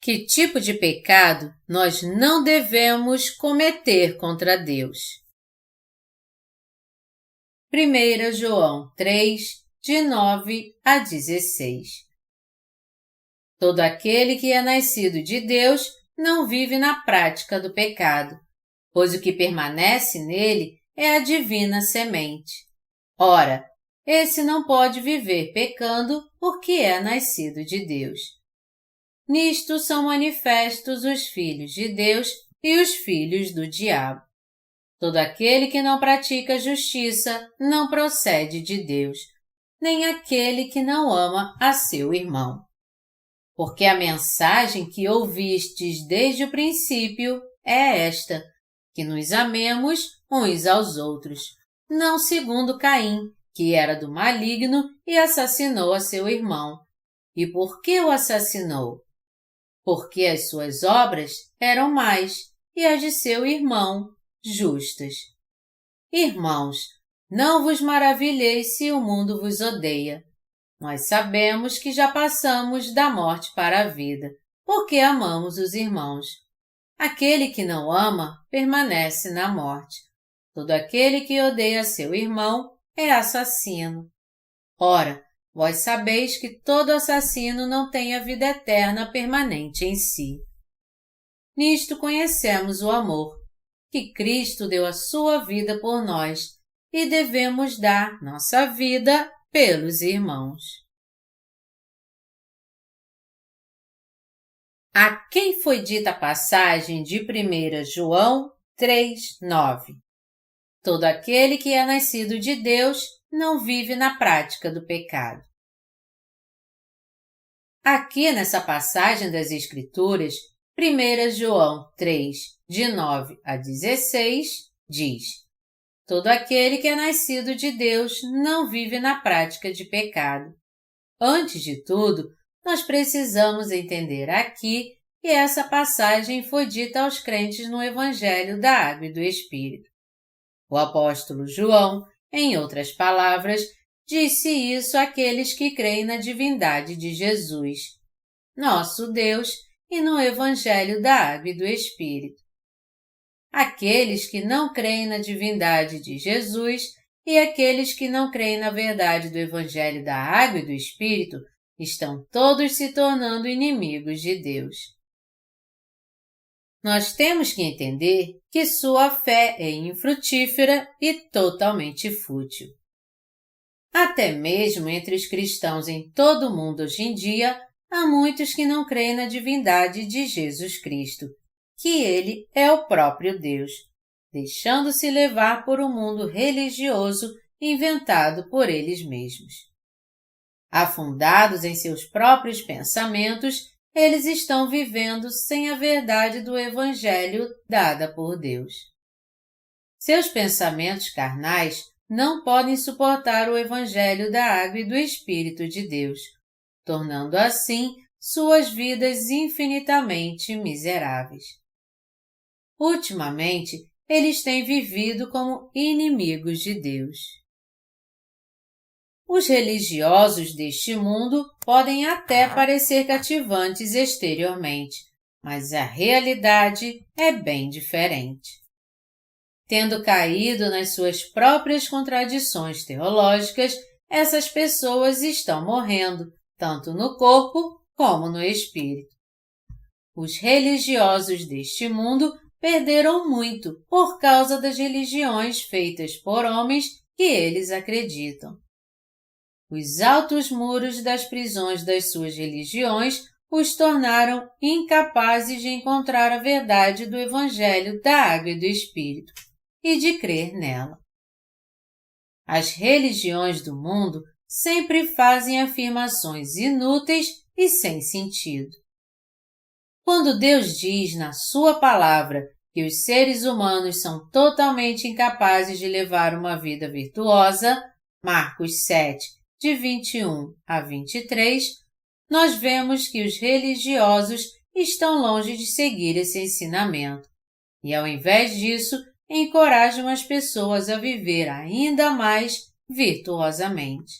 Que tipo de pecado nós não devemos cometer contra Deus? 1 João 3, de 9 a 16. Todo aquele que é nascido de Deus não vive na prática do pecado, pois o que permanece nele é a divina semente. Ora, esse não pode viver pecando porque é nascido de Deus. Nisto são manifestos os filhos de Deus e os filhos do diabo. Todo aquele que não pratica justiça não procede de Deus, nem aquele que não ama a seu irmão. Porque a mensagem que ouvistes desde o princípio é esta, que nos amemos uns aos outros, não segundo Caim, que era do maligno e assassinou a seu irmão. E por que o assassinou? Porque as suas obras eram más e as de seu irmão justas. Irmãos, não vos maravilheis se o mundo vos odeia. Nós sabemos que já passamos da morte para a vida, porque amamos os irmãos. Aquele que não ama permanece na morte. Todo aquele que odeia seu irmão é assassino. Ora, vós sabeis que todo assassino não tem a vida eterna permanente em si. Nisto conhecemos o amor, que Cristo deu a sua vida por nós, e devemos dar nossa vida pelos irmãos. A quem foi dita a passagem de 1 João 3, 9? Todo aquele que é nascido de Deus não vive na prática do pecado. Aqui nessa passagem das Escrituras, 1 João 3, de 9 a 16, diz: todo aquele que é nascido de Deus não vive na prática de pecado. Antes de tudo, nós precisamos entender aqui que essa passagem foi dita aos crentes no Evangelho da Água e do Espírito. O apóstolo João, em outras palavras, disse isso àqueles que creem na divindade de Jesus, nosso Deus, e no Evangelho da Água e do Espírito. Aqueles que não creem na divindade de Jesus e aqueles que não creem na verdade do Evangelho da Água e do Espírito estão todos se tornando inimigos de Deus. Nós temos que entender que sua fé é infrutífera e totalmente fútil. Até mesmo entre os cristãos em todo o mundo hoje em dia, há muitos que não creem na divindade de Jesus Cristo, que Ele é o próprio Deus, deixando-se levar por um mundo religioso inventado por eles mesmos. Afundados em seus próprios pensamentos, eles estão vivendo sem a verdade do Evangelho dada por Deus. Seus pensamentos carnais não podem suportar o Evangelho da Água e do Espírito de Deus, tornando assim suas vidas infinitamente miseráveis. Ultimamente, eles têm vivido como inimigos de Deus. Os religiosos deste mundo podem até parecer cativantes exteriormente, mas a realidade é bem diferente. Tendo caído nas suas próprias contradições teológicas, essas pessoas estão morrendo, tanto no corpo como no espírito. Os religiosos deste mundo perderam muito por causa das religiões feitas por homens que eles acreditam. Os altos muros das prisões das suas religiões os tornaram incapazes de encontrar a verdade do Evangelho da Água e do Espírito e de crer nela. As religiões do mundo sempre fazem afirmações inúteis e sem sentido. Quando Deus diz na sua palavra que os seres humanos são totalmente incapazes de levar uma vida virtuosa, Marcos 7, de 21 a 23, nós vemos que os religiosos estão longe de seguir esse ensinamento e, ao invés disso, encorajam as pessoas a viver ainda mais virtuosamente.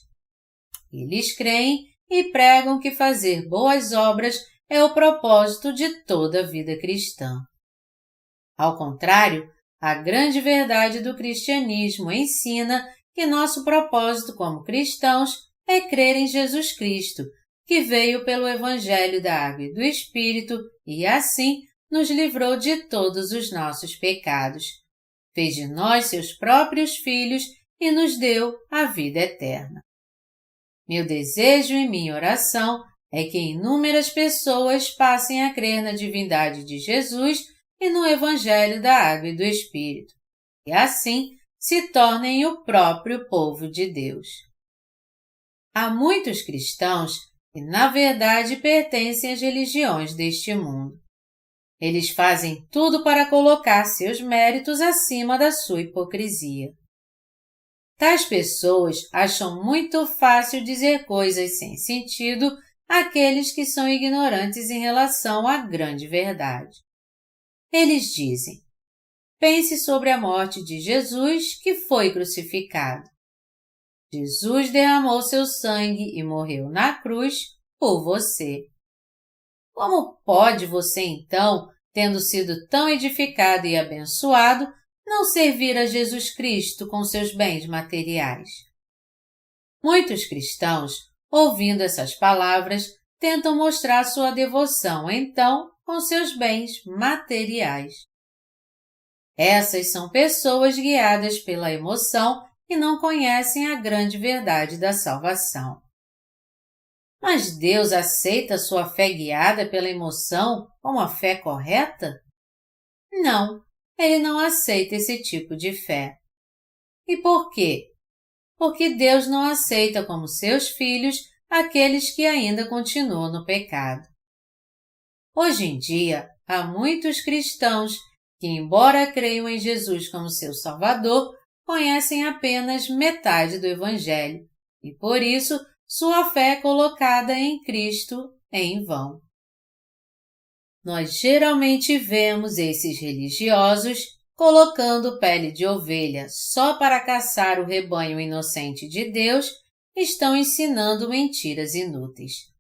Eles creem e pregam que fazer boas obras é o propósito de toda a vida cristã. Ao contrário, a grande verdade do cristianismo ensina que nosso propósito como cristãos é crer em Jesus Cristo, que veio pelo Evangelho da Água e do Espírito e, assim, nos livrou de todos os nossos pecados, fez de nós seus próprios filhos e nos deu a vida eterna. Meu desejo e minha oração é que inúmeras pessoas passem a crer na divindade de Jesus e no Evangelho da Água e do Espírito, e assim se tornem o próprio povo de Deus. Há muitos cristãos que, na verdade, pertencem às religiões deste mundo. Eles fazem tudo para colocar seus méritos acima da sua hipocrisia. Tais pessoas acham muito fácil dizer coisas sem sentido àqueles que são ignorantes em relação à grande verdade. Eles dizem: pense sobre a morte de Jesus que foi crucificado. Jesus derramou seu sangue e morreu na cruz por você. Como pode você, então, tendo sido tão edificado e abençoado, não servir a Jesus Cristo com seus bens materiais? Muitos cristãos, ouvindo essas palavras, tentam mostrar sua devoção, então, com seus bens materiais. Essas são pessoas guiadas pela emoção e não conhecem a grande verdade da salvação. Mas Deus aceita sua fé guiada pela emoção como a fé correta? Não, Ele não aceita esse tipo de fé. E por quê? Porque Deus não aceita como seus filhos aqueles que ainda continuam no pecado. Hoje em dia, há muitos cristãos que, embora creiam em Jesus como seu Salvador, conhecem apenas metade do Evangelho e, por isso, sua fé é colocada em Cristo em vão. Nós geralmente vemos esses religiosos colocando pele de ovelha só para caçar o rebanho inocente de Deus, estão ensinando mentiras inúteis.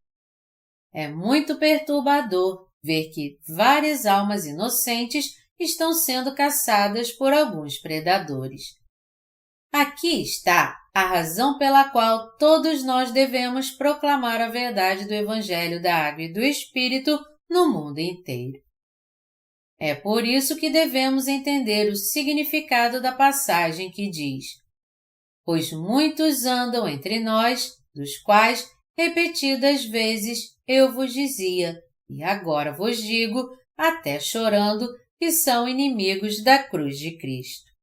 É muito perturbador ver que várias almas inocentes estão sendo caçadas por alguns predadores. Aqui está a razão pela qual todos nós devemos proclamar a verdade do Evangelho da Água e do Espírito no mundo inteiro. É por isso que devemos entender o significado da passagem que diz: pois muitos andam entre nós, dos quais, repetidas vezes, eu vos dizia, e agora vos digo, até chorando, que são inimigos da cruz de Cristo.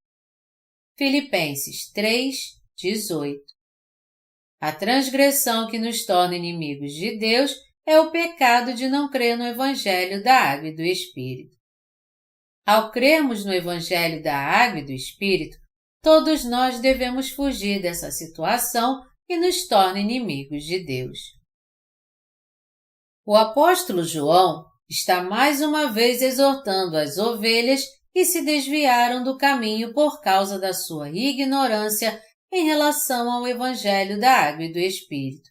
Filipenses 3:18. A transgressão que nos torna inimigos de Deus é o pecado de não crer no Evangelho da Água e do Espírito. Ao crermos no Evangelho da Água e do Espírito, todos nós devemos fugir dessa situação que nos torna inimigos de Deus. O apóstolo João está mais uma vez exortando as ovelhas que se desviaram do caminho por causa da sua ignorância em relação ao Evangelho da Água e do Espírito.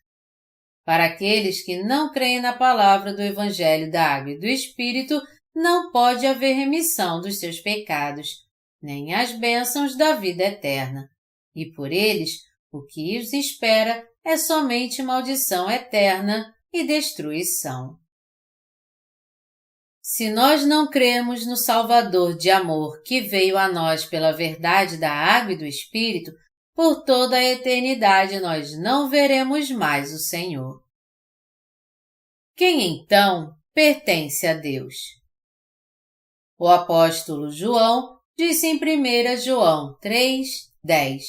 Para aqueles que não creem na palavra do Evangelho da Água e do Espírito, não pode haver remissão dos seus pecados, nem as bênçãos da vida eterna. E por eles, o que os espera é somente maldição eterna e destruição. Se nós não cremos no Salvador de amor que veio a nós pela verdade da água e do Espírito, por toda a eternidade nós não veremos mais o Senhor. Quem então pertence a Deus? O apóstolo João disse em 1 João 3:10: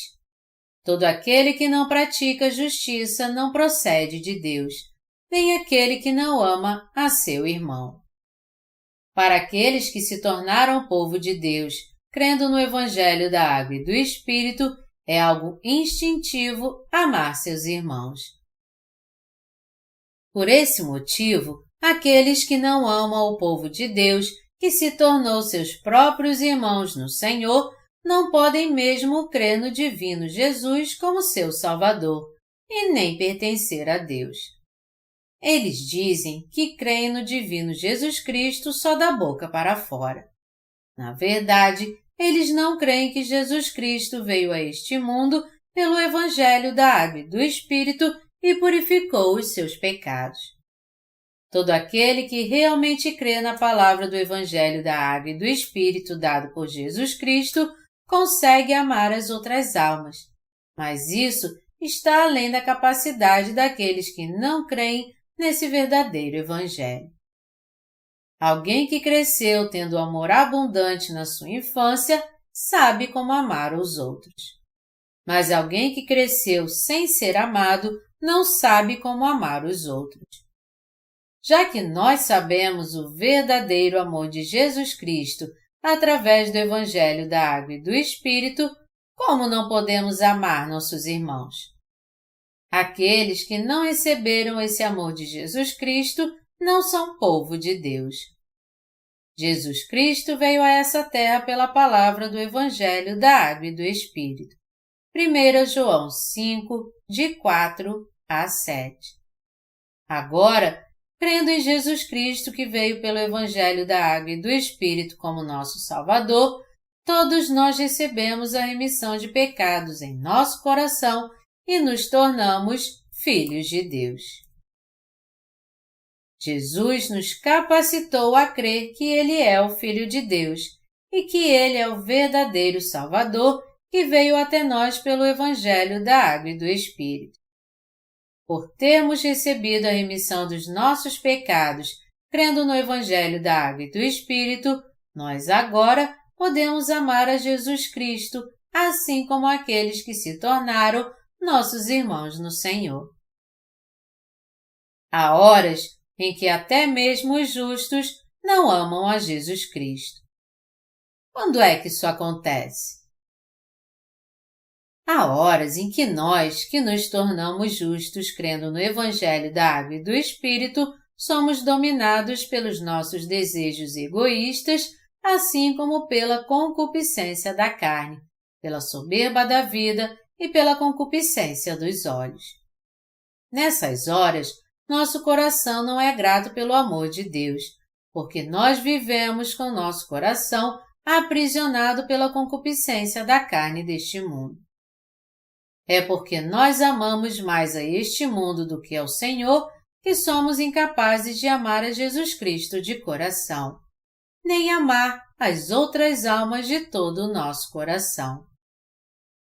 todo aquele que não pratica justiça não procede de Deus, nem aquele que não ama a seu irmão. Para aqueles que se tornaram povo de Deus, crendo no Evangelho da Água e do Espírito, é algo instintivo amar seus irmãos. Por esse motivo, aqueles que não amam o povo de Deus, que se tornou seus próprios irmãos no Senhor, não podem mesmo crer no divino Jesus como seu Salvador, e nem pertencer a Deus. Eles dizem que creem no divino Jesus Cristo só da boca para fora. Na verdade, eles não creem que Jesus Cristo veio a este mundo pelo Evangelho da Água e do Espírito e purificou os seus pecados. Todo aquele que realmente crê na palavra do Evangelho da Água e do Espírito dado por Jesus Cristo consegue amar as outras almas, mas isso está além da capacidade daqueles que não creem nesse verdadeiro Evangelho. Alguém que cresceu tendo amor abundante na sua infância sabe como amar os outros. Mas alguém que cresceu sem ser amado não sabe como amar os outros. Já que nós sabemos o verdadeiro amor de Jesus Cristo através do Evangelho da Água e do Espírito, como não podemos amar nossos irmãos? Aqueles que não receberam esse amor de Jesus Cristo não são povo de Deus. Jesus Cristo veio a essa terra pela palavra do Evangelho da Água e do Espírito. 1 João 5, de 4 a 7. Agora, crendo em Jesus Cristo que veio pelo Evangelho da Água e do Espírito como nosso Salvador, todos nós recebemos a remissão de pecados em nosso coração e nos tornamos filhos de Deus. Jesus nos capacitou a crer que Ele é o Filho de Deus e que Ele é o verdadeiro Salvador que veio até nós pelo Evangelho da Água e do Espírito. Por termos recebido a remissão dos nossos pecados, crendo no Evangelho da Água e do Espírito, nós agora podemos amar a Jesus Cristo, assim como aqueles que se tornaram nossos irmãos no Senhor. Há horas em que até mesmo os justos não amam a Jesus Cristo. Quando é que isso acontece? Há horas em que nós, que nos tornamos justos crendo no Evangelho da Água e do Espírito, somos dominados pelos nossos desejos egoístas, assim como pela concupiscência da carne, pela soberba da vida e pela concupiscência dos olhos. Nessas horas, nosso coração não é grato pelo amor de Deus, porque nós vivemos com nosso coração aprisionado pela concupiscência da carne deste mundo. É porque nós amamos mais a este mundo do que ao Senhor que somos incapazes de amar a Jesus Cristo de coração, nem amar as outras almas de todo o nosso coração.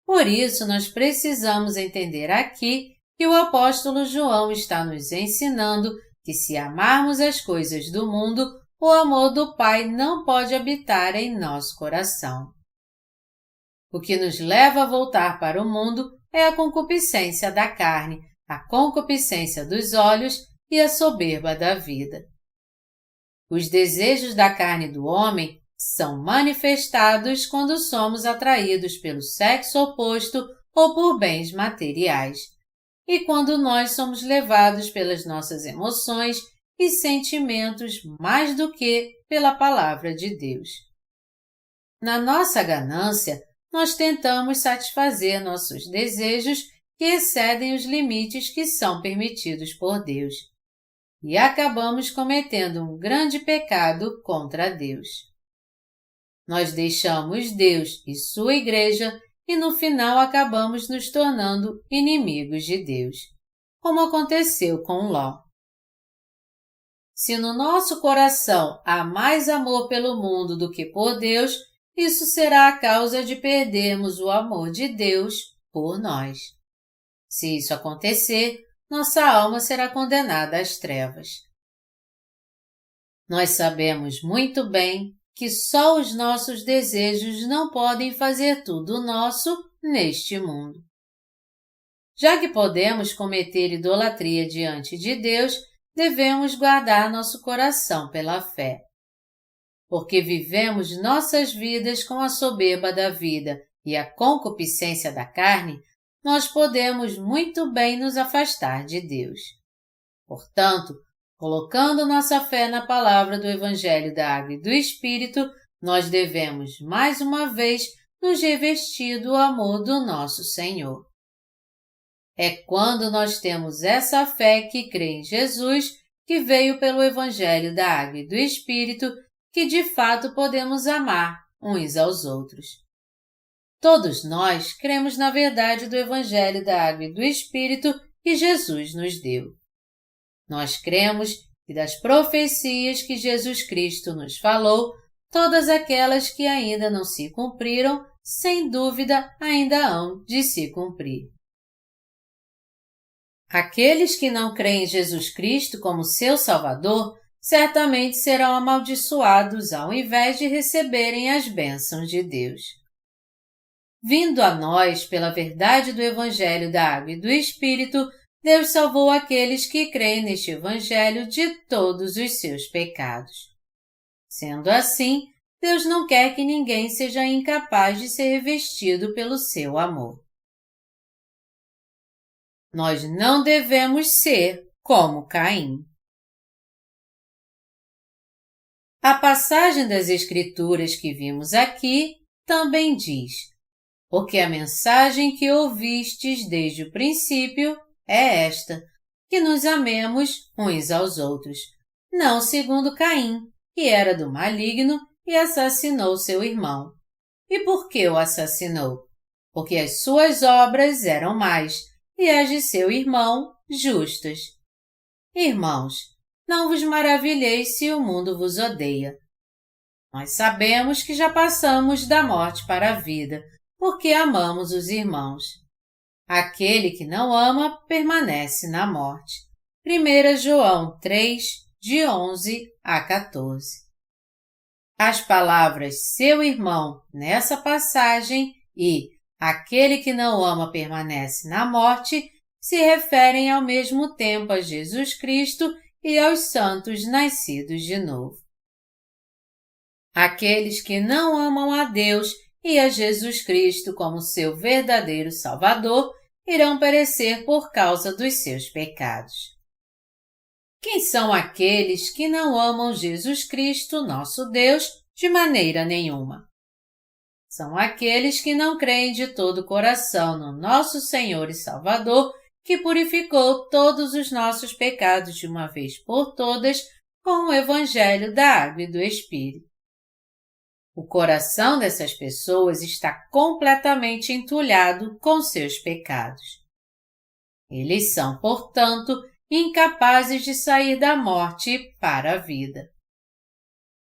Por isso, nós precisamos entender aqui que o apóstolo João está nos ensinando que se amarmos as coisas do mundo, o amor do Pai não pode habitar em nosso coração. O que nos leva a voltar para o mundo é a concupiscência da carne, a concupiscência dos olhos e a soberba da vida. Os desejos da carne do homem são manifestados quando somos atraídos pelo sexo oposto ou por bens materiais, e quando nós somos levados pelas nossas emoções e sentimentos mais do que pela palavra de Deus. Na nossa ganância, nós tentamos satisfazer nossos desejos que excedem os limites que são permitidos por Deus, e acabamos cometendo um grande pecado contra Deus. Nós deixamos Deus e sua igreja e no final acabamos nos tornando inimigos de Deus, como aconteceu com Ló. Se no nosso coração há mais amor pelo mundo do que por Deus, isso será a causa de perdermos o amor de Deus por nós. Se isso acontecer, nossa alma será condenada às trevas. Nós sabemos muito bem que só os nossos desejos não podem fazer tudo nosso neste mundo. Já que podemos cometer idolatria diante de Deus, devemos guardar nosso coração pela fé. Porque vivemos nossas vidas com a soberba da vida e a concupiscência da carne, nós podemos muito bem nos afastar de Deus. Portanto, colocando nossa fé na palavra do Evangelho da Água e do Espírito, nós devemos, mais uma vez, nos revestir do amor do nosso Senhor. É quando nós temos essa fé que crê em Jesus, que veio pelo Evangelho da Água e do Espírito, que de fato podemos amar uns aos outros. Todos nós cremos na verdade do Evangelho da Água e do Espírito que Jesus nos deu. Nós cremos que das profecias que Jesus Cristo nos falou, todas aquelas que ainda não se cumpriram, sem dúvida ainda hão de se cumprir. Aqueles que não creem em Jesus Cristo como seu Salvador, certamente serão amaldiçoados ao invés de receberem as bênçãos de Deus. Vindo a nós pela verdade do Evangelho da Água e do Espírito, Deus salvou aqueles que creem neste Evangelho de todos os seus pecados. Sendo assim, Deus não quer que ninguém seja incapaz de ser revestido pelo seu amor. Nós não devemos ser como Caim. A passagem das Escrituras que vimos aqui também diz: porque a mensagem que ouvistes desde o princípio é esta, que nos amemos uns aos outros, não segundo Caim, que era do maligno e assassinou seu irmão. E por que o assassinou? Porque as suas obras eram más, e as de seu irmão justas. Irmãos, não vos maravilheis se o mundo vos odeia. Nós sabemos que já passamos da morte para a vida, porque amamos os irmãos. Aquele que não ama permanece na morte. 1 João 3, de 11 a 14. As palavras seu irmão nessa passagem e aquele que não ama permanece na morte se referem ao mesmo tempo a Jesus Cristo e aos santos nascidos de novo. Aqueles que não amam a Deus e a Jesus Cristo como seu verdadeiro Salvador irão perecer por causa dos seus pecados. Quem são aqueles que não amam Jesus Cristo, nosso Deus, de maneira nenhuma? São aqueles que não creem de todo o coração no nosso Senhor e Salvador, que purificou todos os nossos pecados de uma vez por todas com o Evangelho da Água e do Espírito. O coração dessas pessoas está completamente entulhado com seus pecados. Eles são, portanto, incapazes de sair da morte para a vida.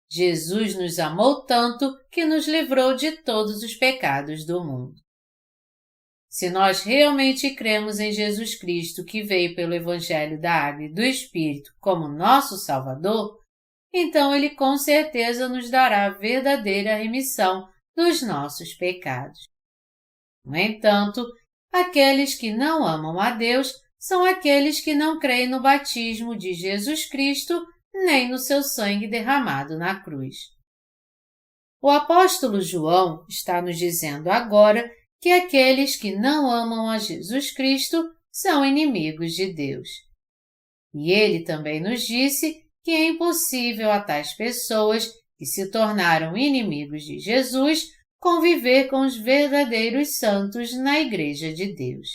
Jesus nos amou tanto que nos livrou de todos os pecados do mundo. Se nós realmente cremos em Jesus Cristo que veio pelo Evangelho da Água e do Espírito como nosso Salvador, então Ele com certeza nos dará a verdadeira remissão dos nossos pecados. No entanto, aqueles que não amam a Deus são aqueles que não creem no batismo de Jesus Cristo nem no seu sangue derramado na cruz. O apóstolo João está nos dizendo agora que aqueles que não amam a Jesus Cristo são inimigos de Deus. E ele também nos disse que é impossível a tais pessoas que se tornaram inimigos de Jesus conviver com os verdadeiros santos na Igreja de Deus.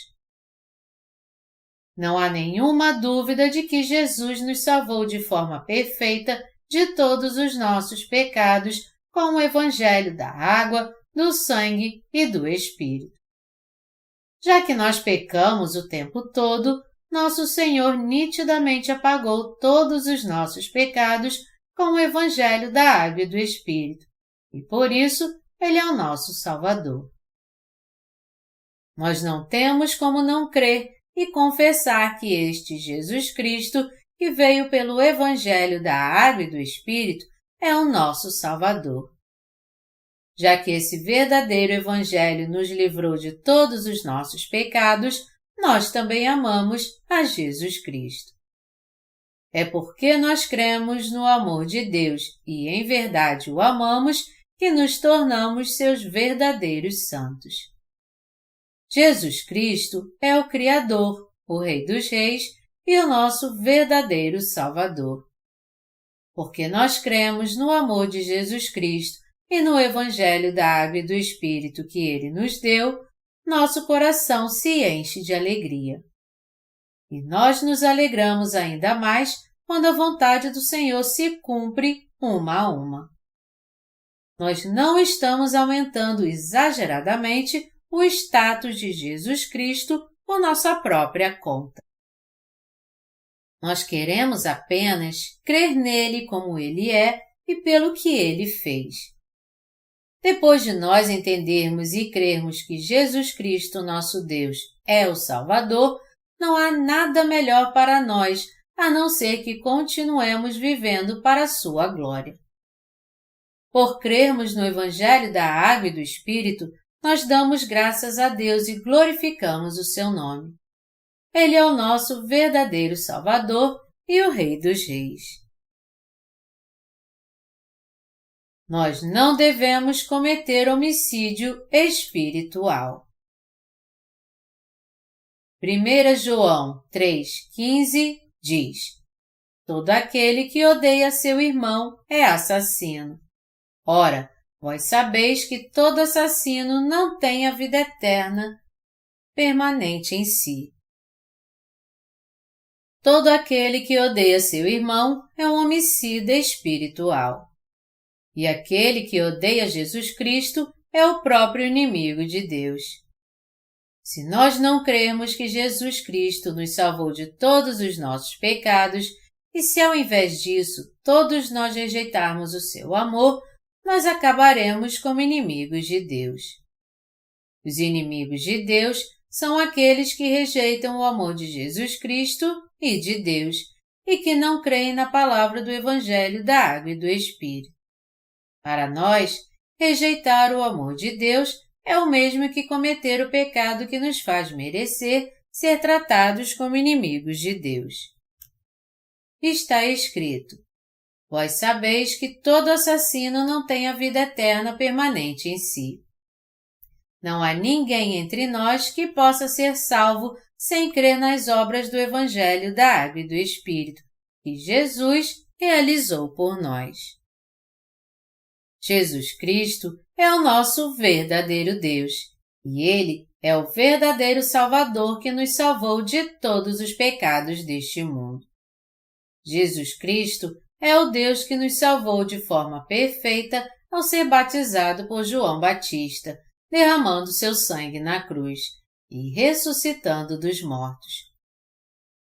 Não há nenhuma dúvida de que Jesus nos salvou de forma perfeita de todos os nossos pecados com o Evangelho da água, do sangue e do Espírito. Já que nós pecamos o tempo todo, nosso Senhor nitidamente apagou todos os nossos pecados com o Evangelho da água e do Espírito, e por isso Ele é o nosso Salvador. Nós não temos como não crer e confessar que este Jesus Cristo, que veio pelo Evangelho da água e do Espírito, é o nosso Salvador. Já que esse verdadeiro Evangelho nos livrou de todos os nossos pecados, nós também amamos a Jesus Cristo. É porque nós cremos no amor de Deus e em verdade o amamos que nos tornamos seus verdadeiros santos. Jesus Cristo é o Criador, o Rei dos Reis e o nosso verdadeiro Salvador. Porque nós cremos no amor de Jesus Cristo e no Evangelho da água e do Espírito que Ele nos deu, nosso coração se enche de alegria. E nós nos alegramos ainda mais quando a vontade do Senhor se cumpre uma a uma. Nós não estamos aumentando exageradamente o status de Jesus Cristo por nossa própria conta. Nós queremos apenas crer nele como ele é e pelo que ele fez. Depois de nós entendermos e crermos que Jesus Cristo, nosso Deus, é o Salvador, não há nada melhor para nós a não ser que continuemos vivendo para a sua glória. Por crermos no Evangelho da Água e do Espírito, nós damos graças a Deus e glorificamos o seu nome. Ele é o nosso verdadeiro Salvador e o Rei dos Reis. Nós não devemos cometer homicídio espiritual. 1 João 3,15 diz: Todo aquele que odeia seu irmão é assassino. Ora, vós sabeis que todo assassino não tem a vida eterna permanente em si. Todo aquele que odeia seu irmão é um homicida espiritual. E aquele que odeia Jesus Cristo é o próprio inimigo de Deus. Se nós não crermos que Jesus Cristo nos salvou de todos os nossos pecados, e se ao invés disso todos nós rejeitarmos o seu amor, nós acabaremos como inimigos de Deus. Os inimigos de Deus são aqueles que rejeitam o amor de Jesus Cristo e de Deus, e que não creem na palavra do Evangelho da Água e do Espírito. Para nós, rejeitar o amor de Deus é o mesmo que cometer o pecado que nos faz merecer ser tratados como inimigos de Deus. Está escrito: Vós sabeis que todo assassino não tem a vida eterna permanente em si. Não há ninguém entre nós que possa ser salvo sem crer nas obras do Evangelho da Água e do Espírito, que Jesus realizou por nós. Jesus Cristo é o nosso verdadeiro Deus, e Ele é o verdadeiro Salvador que nos salvou de todos os pecados deste mundo. Jesus Cristo é o Deus que nos salvou de forma perfeita ao ser batizado por João Batista, derramando seu sangue na cruz e ressuscitando dos mortos.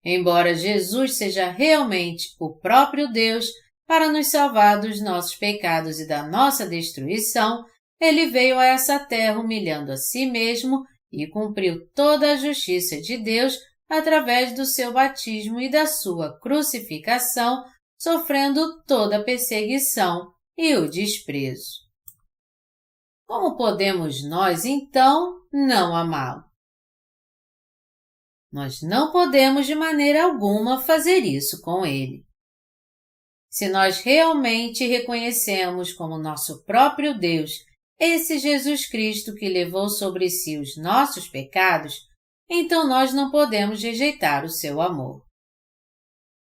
Embora Jesus seja realmente o próprio Deus para nos salvar dos nossos pecados e da nossa destruição, ele veio a essa terra humilhando a si mesmo e cumpriu toda a justiça de Deus através do seu batismo e da sua crucificação, sofrendo toda a perseguição e o desprezo. Como podemos nós, então, não amá-lo? Nós não podemos de maneira alguma fazer isso com ele. Se nós realmente reconhecemos como nosso próprio Deus esse Jesus Cristo que levou sobre si os nossos pecados, então nós não podemos rejeitar o seu amor.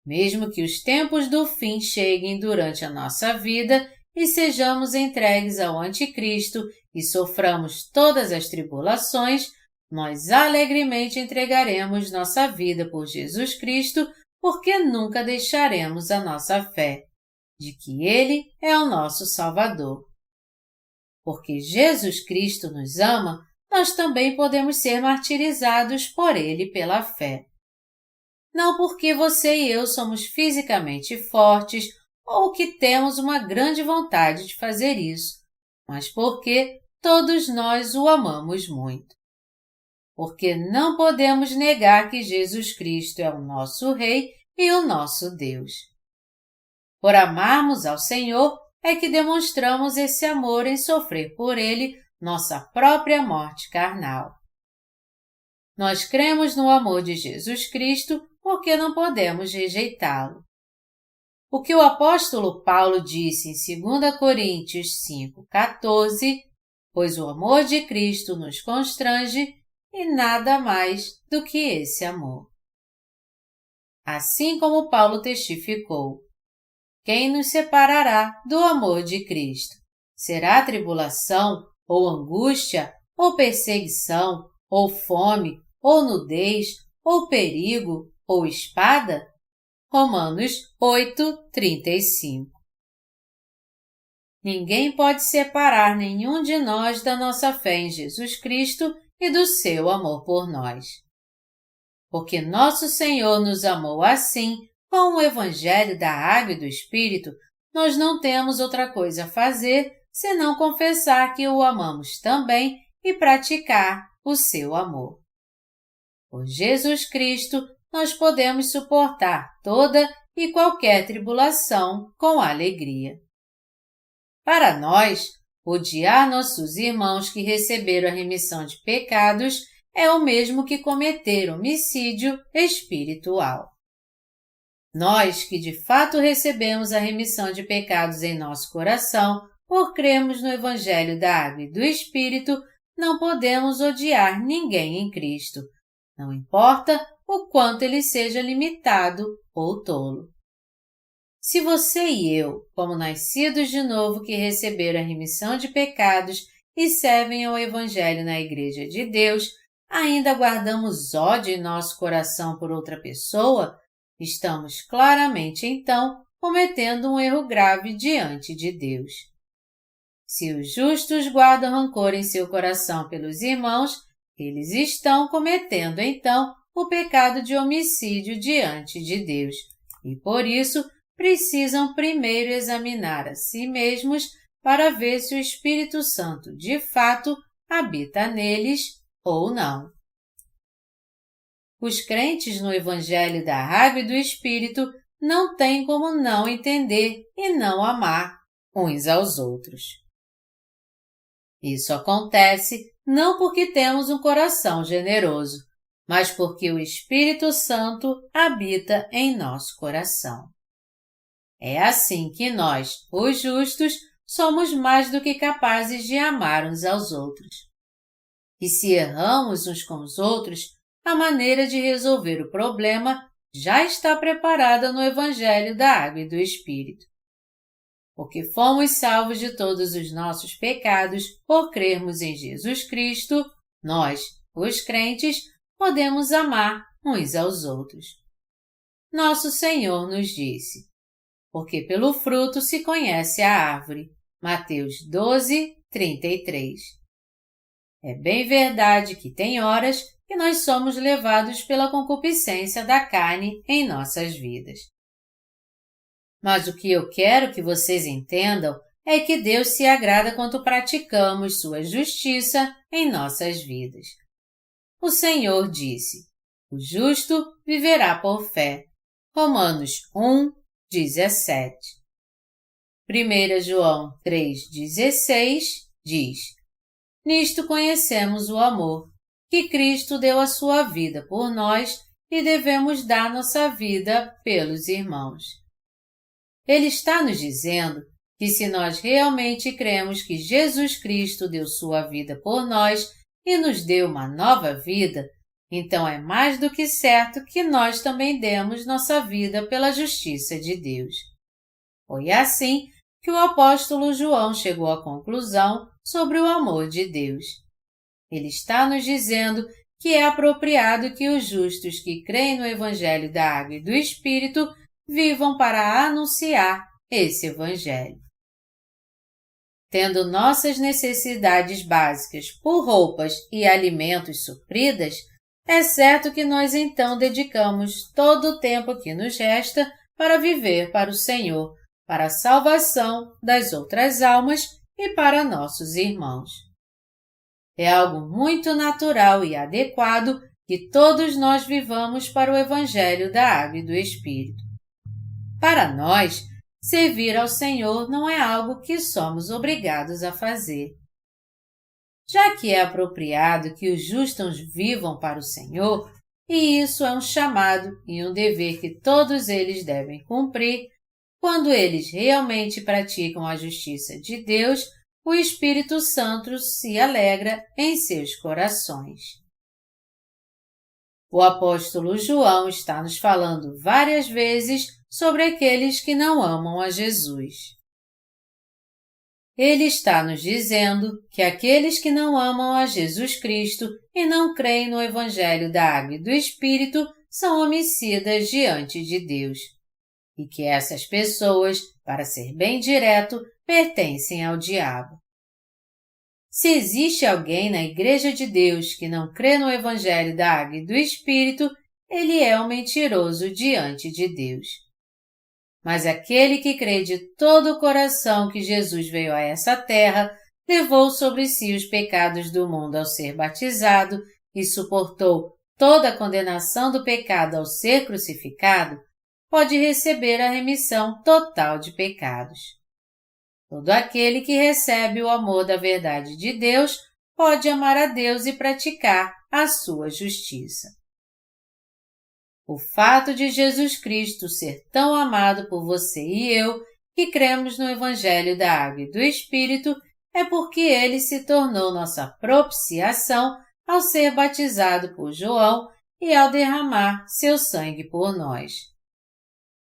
Mesmo que os tempos do fim cheguem durante a nossa vida e sejamos entregues ao Anticristo e soframos todas as tribulações, nós alegremente entregaremos nossa vida por Jesus Cristo, porque nunca deixaremos a nossa fé, de que Ele é o nosso Salvador. Porque Jesus Cristo nos ama, nós também podemos ser martirizados por Ele pela fé. Não porque você e eu somos fisicamente fortes ou que temos uma grande vontade de fazer isso, mas porque todos nós o amamos muito. Porque não podemos negar que Jesus Cristo é o nosso Rei e o nosso Deus. Por amarmos ao Senhor, é que demonstramos esse amor em sofrer por Ele nossa própria morte carnal. Nós cremos no amor de Jesus Cristo porque não podemos rejeitá-lo. O que o apóstolo Paulo disse em 2 Coríntios 5,14, pois o amor de Cristo nos constrange e nada mais do que esse amor. Assim como Paulo testificou: quem nos separará do amor de Cristo? Será tribulação, ou angústia, ou perseguição, ou fome, ou nudez, ou perigo, ou espada? Romanos 8:35. Ninguém pode separar nenhum de nós da nossa fé em Jesus Cristo e do seu amor por nós. Porque nosso Senhor nos amou assim, com o Evangelho da Água e do Espírito, nós não temos outra coisa a fazer senão confessar que o amamos também e praticar o seu amor. Por Jesus Cristo, nós podemos suportar toda e qualquer tribulação com alegria. Para nós, odiar nossos irmãos que receberam a remissão de pecados é o mesmo que cometer homicídio espiritual. Nós que de fato recebemos a remissão de pecados em nosso coração por crermos no Evangelho da Água e do Espírito, não podemos odiar ninguém em Cristo, não importa o quanto ele seja limitado ou tolo. Se você e eu, como nascidos de novo que receberam a remissão de pecados e servem ao Evangelho na Igreja de Deus, ainda guardamos ódio em nosso coração por outra pessoa, estamos claramente, então, cometendo um erro grave diante de Deus. Se os justos guardam rancor em seu coração pelos irmãos, eles estão cometendo, então, o pecado de homicídio diante de Deus, e por isso precisam primeiro examinar a si mesmos para ver se o Espírito Santo, de fato, habita neles ou não. Os crentes no Evangelho da Água e do Espírito não têm como não entender e não amar uns aos outros. Isso acontece não porque temos um coração generoso, mas porque o Espírito Santo habita em nosso coração. É assim que nós, os justos, somos mais do que capazes de amar uns aos outros. E se erramos uns com os outros, a maneira de resolver o problema já está preparada no Evangelho da Água e do Espírito. Porque fomos salvos de todos os nossos pecados por crermos em Jesus Cristo, nós, os crentes, podemos amar uns aos outros. Nosso Senhor nos disse: porque pelo fruto se conhece a árvore. Mateus 12:33. É bem verdade que tem horas que nós somos levados pela concupiscência da carne em nossas vidas. Mas o que eu quero que vocês entendam é que Deus se agrada quando praticamos sua justiça em nossas vidas. O Senhor disse: o justo viverá por fé. Romanos 1:17. 1 João 3:16 diz: nisto conhecemos o amor, que Cristo deu a sua vida por nós e devemos dar nossa vida pelos irmãos. Ele está nos dizendo que se nós realmente cremos que Jesus Cristo deu sua vida por nós e nos deu uma nova vida, então é mais do que certo que nós também demos nossa vida pela justiça de Deus. Foi assim que o apóstolo João chegou à conclusão sobre o amor de Deus. Ele está nos dizendo que é apropriado que os justos que creem no Evangelho da Água e do Espírito vivam para anunciar esse Evangelho. Tendo nossas necessidades básicas por roupas e alimentos supridas, é certo que nós então dedicamos todo o tempo que nos resta para viver para o Senhor, para a salvação das outras almas e para nossos irmãos. É algo muito natural e adequado que todos nós vivamos para o Evangelho da Água e do Espírito. Para nós, servir ao Senhor não é algo que somos obrigados a fazer. Já que é apropriado que os justos vivam para o Senhor, e isso é um chamado e um dever que todos eles devem cumprir, quando eles realmente praticam a justiça de Deus, o Espírito Santo se alegra em seus corações. O apóstolo João está nos falando várias vezes sobre aqueles que não amam a Jesus. Ele está nos dizendo que aqueles que não amam a Jesus Cristo e não creem no Evangelho da Água e do Espírito são homicidas diante de Deus, e que essas pessoas, para ser bem direto, pertencem ao diabo. Se existe alguém na Igreja de Deus que não crê no Evangelho da Água e do Espírito, ele é um mentiroso diante de Deus. Mas aquele que crê de todo o coração que Jesus veio a essa terra, levou sobre si os pecados do mundo ao ser batizado e suportou toda a condenação do pecado ao ser crucificado, pode receber a remissão total de pecados. Todo aquele que recebe o amor da verdade de Deus pode amar a Deus e praticar a sua justiça. O fato de Jesus Cristo ser tão amado por você e eu, que cremos no Evangelho da Água e do Espírito, é porque ele se tornou nossa propiciação ao ser batizado por João e ao derramar seu sangue por nós.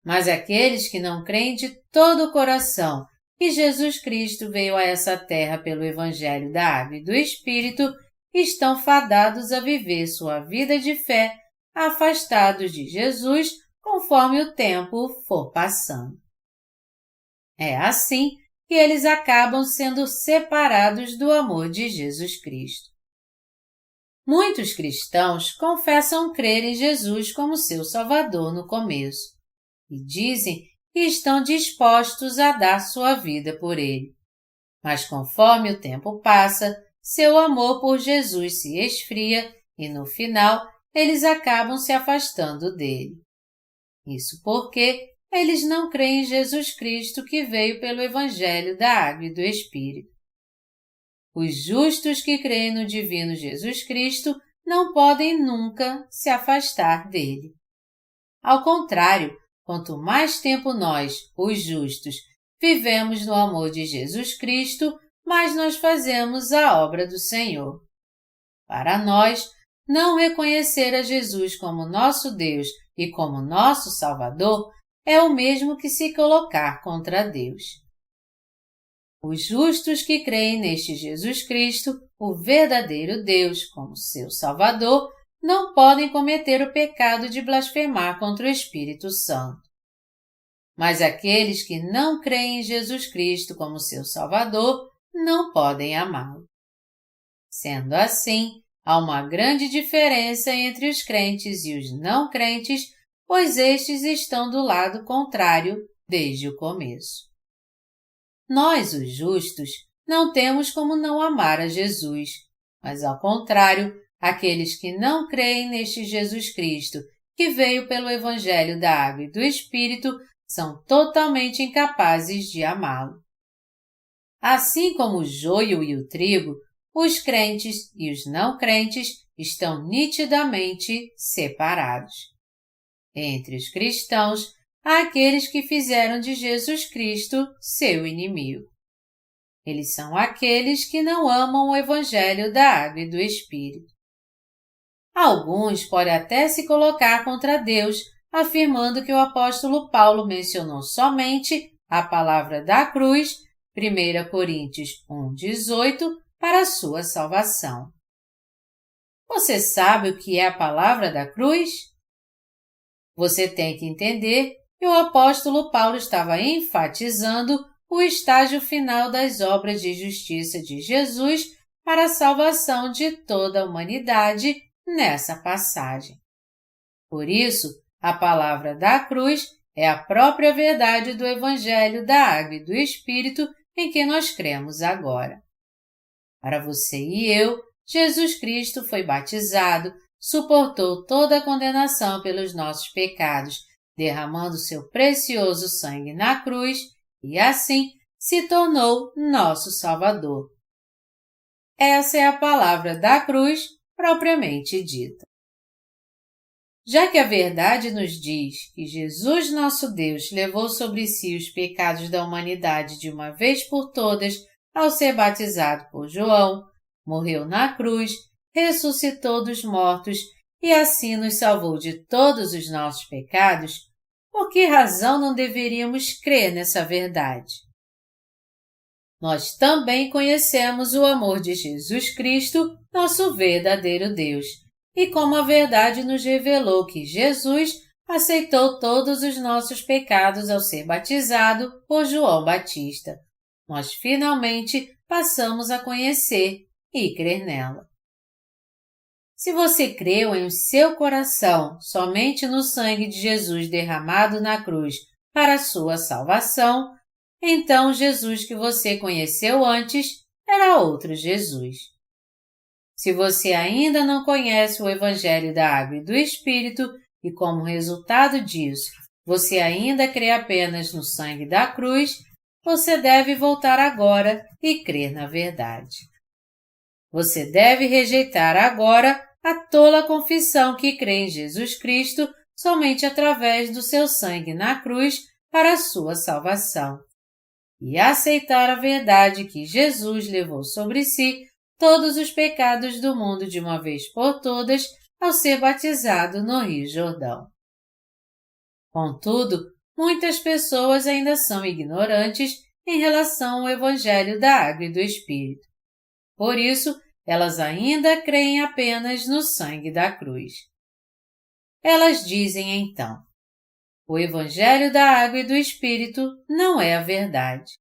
Mas aqueles que não creem de todo o coração que Jesus Cristo veio a essa terra pelo Evangelho da Água e do Espírito, estão fadados a viver sua vida de fé, afastados de Jesus conforme o tempo for passando. É assim que eles acabam sendo separados do amor de Jesus Cristo. Muitos cristãos confessam crer em Jesus como seu Salvador no começo e dizem que estão dispostos a dar sua vida por ele. Mas conforme o tempo passa, seu amor por Jesus se esfria e no final eles acabam se afastando dele. Isso porque eles não creem em Jesus Cristo que veio pelo Evangelho da Água e do Espírito. Os justos que creem no divino Jesus Cristo não podem nunca se afastar dele. Ao contrário, quanto mais tempo nós, os justos, vivemos no amor de Jesus Cristo, mais nós fazemos a obra do Senhor. Para nós, não reconhecer a Jesus como nosso Deus e como nosso Salvador é o mesmo que se colocar contra Deus. Os justos que creem neste Jesus Cristo, o verdadeiro Deus, como seu Salvador, não podem cometer o pecado de blasfemar contra o Espírito Santo. Mas aqueles que não creem em Jesus Cristo como seu Salvador não podem amá-lo. Sendo assim, há uma grande diferença entre os crentes e os não crentes, pois estes estão do lado contrário desde o começo. Nós, os justos, não temos como não amar a Jesus, mas ao contrário, aqueles que não creem neste Jesus Cristo, que veio pelo Evangelho da Água e do Espírito, são totalmente incapazes de amá-lo. Assim como o joio e o trigo, os crentes e os não crentes estão nitidamente separados. Entre os cristãos, há aqueles que fizeram de Jesus Cristo seu inimigo. Eles são aqueles que não amam o Evangelho da Água e do Espírito. Alguns podem até se colocar contra Deus, afirmando que o apóstolo Paulo mencionou somente a palavra da cruz, 1 Coríntios 1:18, para a sua salvação. Você sabe o que é a palavra da cruz? Você tem que entender que o apóstolo Paulo estava enfatizando o estágio final das obras de justiça de Jesus para a salvação de toda a humanidade nessa passagem. Por isso, a palavra da cruz é a própria verdade do Evangelho da Água e do Espírito em que nós cremos agora. Para você e eu, Jesus Cristo foi batizado, suportou toda a condenação pelos nossos pecados, derramando seu precioso sangue na cruz e, assim, se tornou nosso Salvador. Essa é a palavra da cruz propriamente dita. Já que a verdade nos diz que Jesus, nosso Deus, levou sobre si os pecados da humanidade de uma vez por todas ao ser batizado por João, morreu na cruz, ressuscitou dos mortos e assim nos salvou de todos os nossos pecados, por que razão não deveríamos crer nessa verdade? Nós também conhecemos o amor de Jesus Cristo, nosso verdadeiro Deus, e como a verdade nos revelou que Jesus aceitou todos os nossos pecados ao ser batizado por João Batista, nós finalmente passamos a conhecer e crer nela. Se você creu em seu coração somente no sangue de Jesus derramado na cruz para a sua salvação, então Jesus que você conheceu antes era outro Jesus. Se você ainda não conhece o Evangelho da Água e do Espírito e como resultado disso você ainda crê apenas no sangue da cruz, você deve voltar agora e crer na verdade. Você deve rejeitar agora a tola confissão que crê em Jesus Cristo somente através do seu sangue na cruz para a sua salvação, e aceitar a verdade que Jesus levou sobre si todos os pecados do mundo de uma vez por todas ao ser batizado no Rio Jordão. Contudo, muitas pessoas ainda são ignorantes em relação ao Evangelho da Água e do Espírito. Por isso, elas ainda creem apenas no sangue da cruz. Elas dizem então: o Evangelho da Água e do Espírito não é a verdade.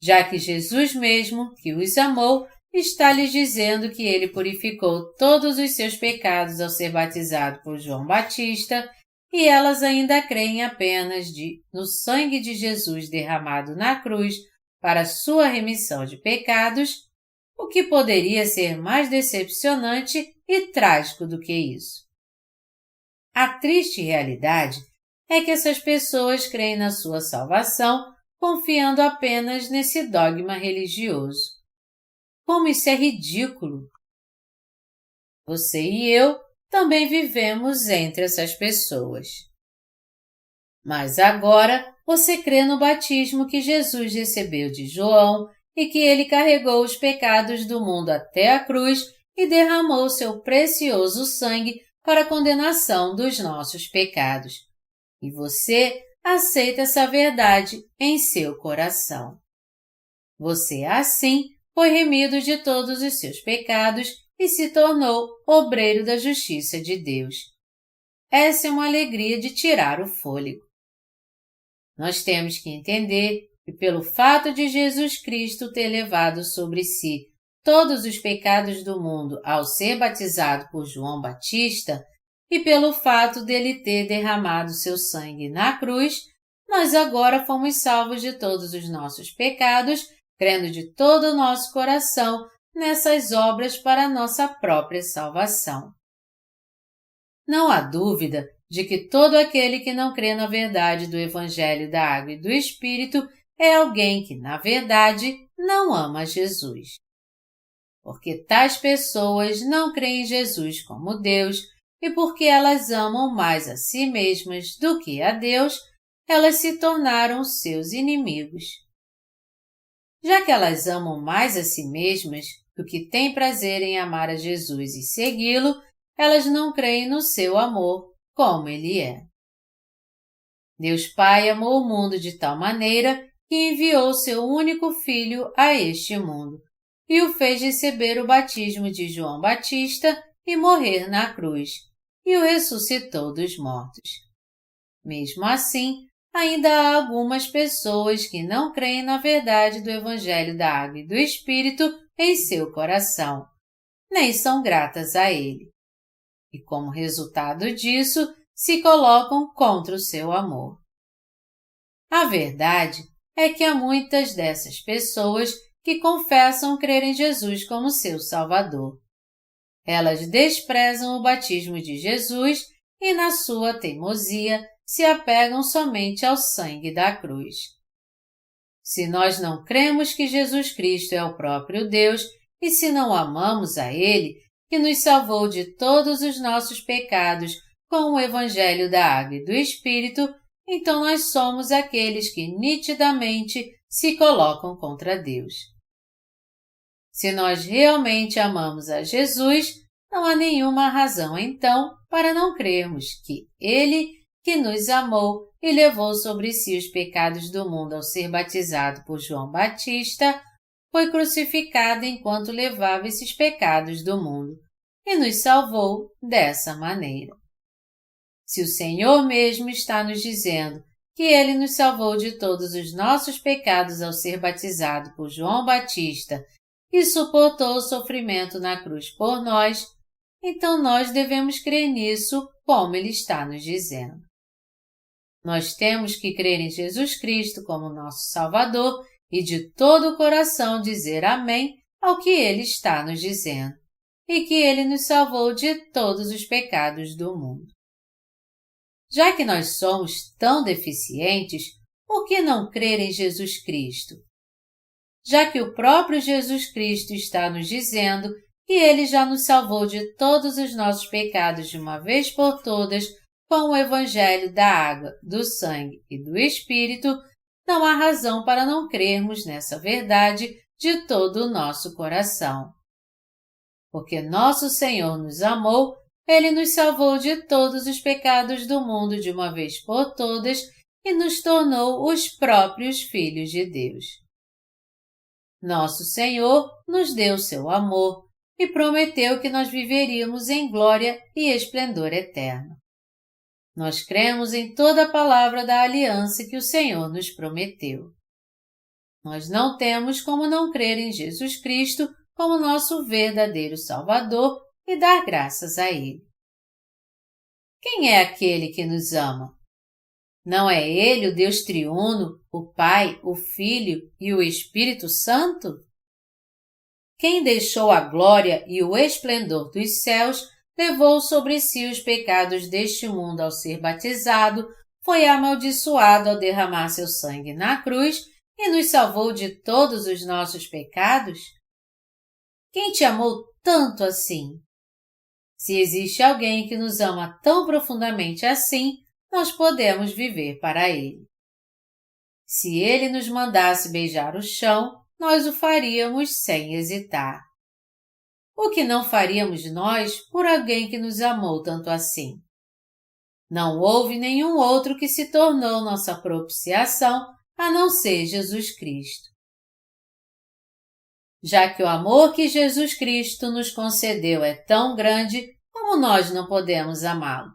Já que Jesus mesmo, que os amou, está lhes dizendo que ele purificou todos os seus pecados ao ser batizado por João Batista, e elas ainda creem apenas no sangue de Jesus derramado na cruz para sua remissão de pecados, o que poderia ser mais decepcionante e trágico do que isso? A triste realidade é que essas pessoas creem na sua salvação confiando apenas nesse dogma religioso. Como isso é ridículo! Você e eu também vivemos entre essas pessoas. Mas agora você crê no batismo que Jesus recebeu de João e que ele carregou os pecados do mundo até a cruz e derramou seu precioso sangue para a condenação dos nossos pecados. E você aceita essa verdade em seu coração. Você, assim, foi remido de todos os seus pecados e se tornou obreiro da justiça de Deus. Essa é uma alegria de tirar o fôlego. Nós temos que entender que pelo fato de Jesus Cristo ter levado sobre si todos os pecados do mundo ao ser batizado por João Batista, e pelo fato dele ter derramado seu sangue na cruz, nós agora fomos salvos de todos os nossos pecados, crendo de todo o nosso coração nessas obras para a nossa própria salvação. Não há dúvida de que todo aquele que não crê na verdade do Evangelho da Água e do Espírito é alguém que, na verdade, não ama Jesus. Porque tais pessoas não creem em Jesus como Deus, e porque elas amam mais a si mesmas do que a Deus, elas se tornaram seus inimigos. Já que elas amam mais a si mesmas do que têm prazer em amar a Jesus e segui-lo, elas não creem no seu amor como ele é. Deus Pai amou o mundo de tal maneira que enviou seu único Filho a este mundo e o fez receber o batismo de João Batista e morrer na cruz, e o ressuscitou dos mortos. Mesmo assim, ainda há algumas pessoas que não creem na verdade do Evangelho da Água e do Espírito em seu coração, nem são gratas a ele. E como resultado disso, se colocam contra o seu amor. A verdade é que há muitas dessas pessoas que confessam crer em Jesus como seu Salvador. Elas desprezam o batismo de Jesus e, na sua teimosia, se apegam somente ao sangue da cruz. Se nós não cremos que Jesus Cristo é o próprio Deus e se não amamos a Ele, que nos salvou de todos os nossos pecados com o Evangelho da Água e do Espírito, então nós somos aqueles que nitidamente se colocam contra Deus. Se nós realmente amamos a Jesus, não há nenhuma razão então para não crermos que Ele, que nos amou e levou sobre si os pecados do mundo ao ser batizado por João Batista, foi crucificado enquanto levava esses pecados do mundo, e nos salvou dessa maneira. Se o Senhor mesmo está nos dizendo que Ele nos salvou de todos os nossos pecados ao ser batizado por João Batista e suportou o sofrimento na cruz por nós, então nós devemos crer nisso como Ele está nos dizendo. Nós temos que crer em Jesus Cristo como nosso Salvador e de todo o coração dizer amém ao que Ele está nos dizendo, e que Ele nos salvou de todos os pecados do mundo. Já que nós somos tão deficientes, por que não crer em Jesus Cristo? Já que o próprio Jesus Cristo está nos dizendo que Ele já nos salvou de todos os nossos pecados de uma vez por todas com o Evangelho da água, do sangue e do Espírito, não há razão para não crermos nessa verdade de todo o nosso coração. Porque nosso Senhor nos amou, Ele nos salvou de todos os pecados do mundo de uma vez por todas e nos tornou os próprios filhos de Deus. Nosso Senhor nos deu seu amor e prometeu que nós viveríamos em glória e esplendor eterno. Nós cremos em toda a palavra da aliança que o Senhor nos prometeu. Nós não temos como não crer em Jesus Cristo como nosso verdadeiro Salvador e dar graças a Ele. Quem é aquele que nos ama? Não é Ele o Deus triuno, o Pai, o Filho e o Espírito Santo? Quem deixou a glória e o esplendor dos céus, levou sobre si os pecados deste mundo ao ser batizado, foi amaldiçoado ao derramar seu sangue na cruz e nos salvou de todos os nossos pecados? Quem te amou tanto assim? Se existe alguém que nos ama tão profundamente assim, nós podemos viver para Ele. Se Ele nos mandasse beijar o chão, nós o faríamos sem hesitar. O que não faríamos nós por alguém que nos amou tanto assim? Não houve nenhum outro que se tornou nossa propiciação a não ser Jesus Cristo. Já que o amor que Jesus Cristo nos concedeu é tão grande, como nós não podemos amá-lo?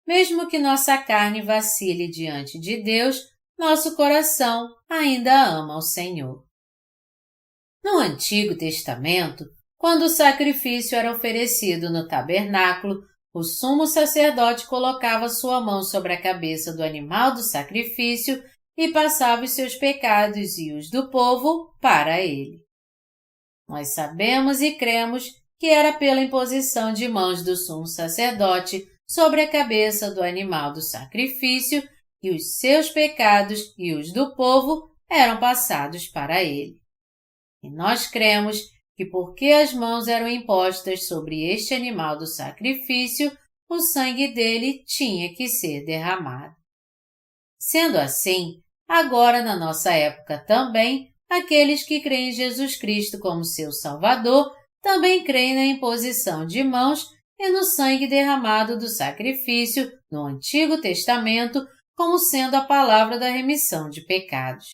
Mesmo que nossa carne vacile diante de Deus, nosso coração ainda ama o Senhor. No Antigo Testamento, quando o sacrifício era oferecido no tabernáculo, o sumo sacerdote colocava sua mão sobre a cabeça do animal do sacrifício e passava os seus pecados e os do povo para ele. Nós sabemos e cremos que era pela imposição de mãos do sumo sacerdote sobre a cabeça do animal do sacrifício que os seus pecados e os do povo eram passados para ele. E nós cremos que porque as mãos eram impostas sobre este animal do sacrifício, o sangue dele tinha que ser derramado. Sendo assim, agora na nossa época também, aqueles que creem em Jesus Cristo como seu Salvador também creem na imposição de mãos e no sangue derramado do sacrifício no Antigo Testamento como sendo a palavra da remissão de pecados.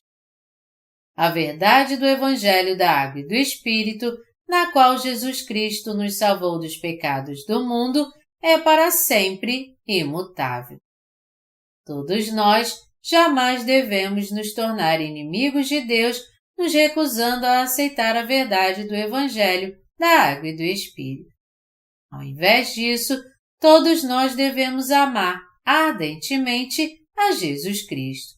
A verdade do Evangelho da Água e do Espírito, na qual Jesus Cristo nos salvou dos pecados do mundo, é para sempre imutável. Todos nós jamais devemos nos tornar inimigos de Deus, nos recusando a aceitar a verdade do Evangelho da Água e do Espírito. Ao invés disso, todos nós devemos amar ardentemente a Jesus Cristo.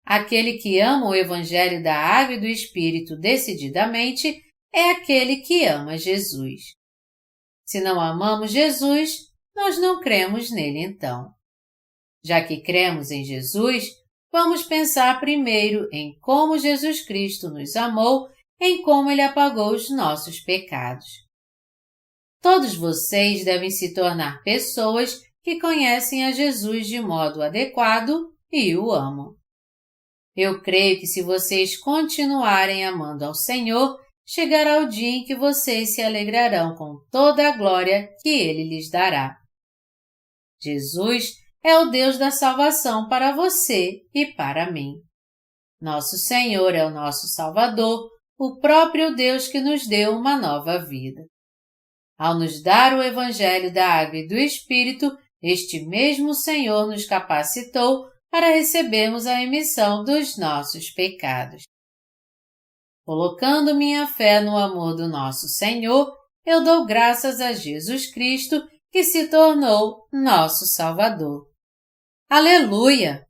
Aquele que ama o Evangelho da Água e do Espírito decididamente é aquele que ama Jesus. Se não amamos Jesus, nós não cremos nele então. Já que cremos em Jesus, vamos pensar primeiro em como Jesus Cristo nos amou, em como Ele apagou os nossos pecados. Todos vocês devem se tornar pessoas que conhecem a Jesus de modo adequado e o amam. Eu creio que se vocês continuarem amando ao Senhor, chegará o dia em que vocês se alegrarão com toda a glória que Ele lhes dará. Jesus é o Deus da salvação para você e para mim. Nosso Senhor é o nosso Salvador, o próprio Deus que nos deu uma nova vida. Ao nos dar o Evangelho da Água e do Espírito, este mesmo Senhor nos capacitou para recebermos a remissão dos nossos pecados. Colocando minha fé no amor do nosso Senhor, eu dou graças a Jesus Cristo, que se tornou nosso Salvador. Aleluia!